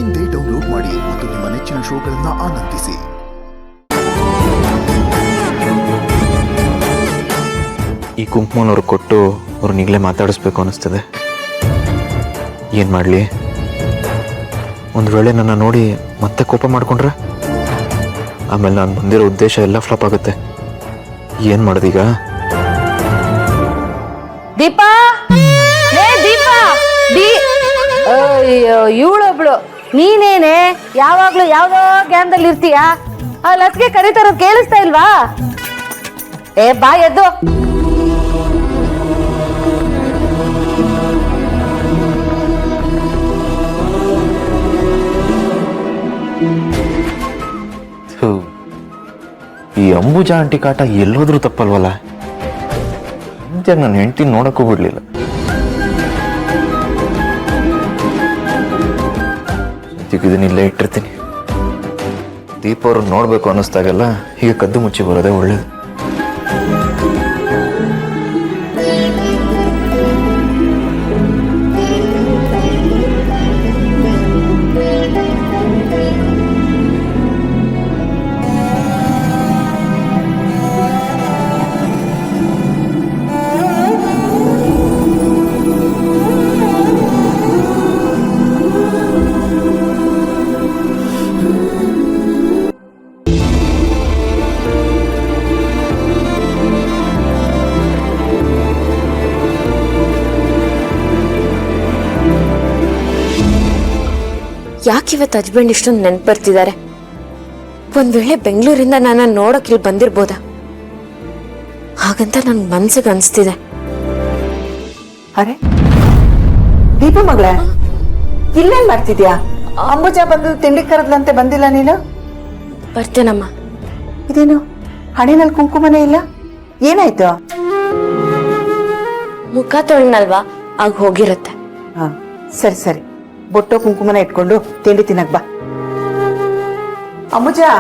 ಇಂದೇ ಡೌನ್ಲೋಡ್ ಮಾಡಿ ಮತ್ತು ನಿಮ್ಮ ನೆಚ್ಚಿನ ಶೋಗಳನ್ನು ಆನಂದಿಸಿ. ಈ ಕುಂಕುಮನವ್ರು ಕೊಟ್ಟು ಅವ್ರನ್ನ ಈಗಲೇ ಮಾತಾಡಿಸ್ಬೇಕು ಅನ್ನಿಸ್ತದೆ. ಏನು ಮಾಡಲಿ? ಒಂದು ವೇಳೆ ನನ್ನ ನೋಡಿ ಮತ್ತೆ ಕೋಪ ಮಾಡಿಕೊಂಡ್ರೆ ಆಮೇಲೆ ನಾನು ಬಂದಿರೋ ಉದ್ದೇಶ ಎಲ್ಲ ಫ್ಲಾಪ್ ಆಗುತ್ತೆ. ಏನು ಮಾಡೋದೀಗ? ದೀಪಾ, ದೀಪಾ, ಅಯ್ಯೋ ಇವಳೊಬ್ಳು. ನೀನೇನೆ ಯಾವಾಗ್ಲೂ ಯಾವ್ದೋ ಗ್ಯಾನ್ದಲ್ಲಿ ಇರ್ತೀಯ? ಆ ಲಸ್ಗೆ ಕರೀತಾರೋದು ಕೇಳಿಸ್ತಾ ಇಲ್ವಾ? ಬಾ ಎದ್ದು. ಈ ಅಂಬುಜಾ ಆಂಟಿ ಕಾಟ ಎಲ್ಲೋದ್ರೂ ತಪ್ಪಲ್ವಲ್ಲ. ನನ್ನ ಹೆಂಡತಿ ನೋಡಕ್ಕೂ ಬಿಡ್ಲಿಲ್ಲ. ಇದನ್ನ ಇಲ್ಲೇ ಇಟ್ಟಿರ್ತೀನಿ. ದೀಪ ಅವ್ರನ್ನ ನೋಡ್ಬೇಕು ಅನ್ನಿಸ್ದಾಗೆಲ್ಲ ಹೀಗೆ ಕದ್ದು ಮುಚ್ಚಿ ಬರೋದೇ ಒಳ್ಳೇದು. ಯಾಕಿವತ್ತು ಹಸ್ಬೆಂಡ್ ಇಷ್ಟೊಂದು ನೆನ್ಪು ಬರ್ತಿದ್ದಾರೆ? ಒಂದ್ ವೇಳೆ ಬೆಂಗಳೂರಿಂದ ನಾನು ನೋಡಕ್ ಇಲ್ಲಿ ಬಂದಿರ್ಬೋದ ಹಾಗಂತ ನನ್ ಮನ್ಸಿಗೆ ಅನ್ಸ್ತಿದೆ. ಅರೆ ದೀಪ ಮಗಳೇ, ಇಲ್ಲೇನ್ ಮಾಡ್ತಿದ್ಯಾ? ಅಂಬುಜಾ ಬಂದು ತಿಂಡಿ ಕರದ್ಲಂತೆ, ಬಂದಿಲ್ಲ ನೀನು? ಬರ್ತೇನಮ್ಮ. ಇದೇನು ಹಣೆನಲ್ಲಿ ಕುಂಕುಮನೇ ಇಲ್ಲ? ಏನಾಯ್ತು? ಮುಖ ತೊಳ್ನಲ್ವಾ, ಆಗ ಹೋಗಿರತ್ತೆ. ಹಾ ಸರಿ ಸರಿ, ಬೊಟ್ಟೋ ಕುಂಕುಮನ ಇಟ್ಕೊಂಡು ತಿಂಡಿ ತಿನ್ನಕ್ ಬಾ. ಅಂಬುಜಾ,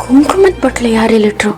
ಕುಂಕುಮದ ಬಟ್ಲು ಯಾರೆಲ್ಲಿಟ್ರು?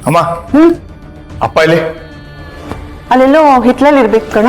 ಅಮ್ಮ, ಅಪ್ಪ ಇಲ್ಲಿ? ಅಲ್ಲೆಲ್ಲೋ ಹಿತ್ಲಲ್ಲಿ ಇರ್ಬೇಕು ಕಣ.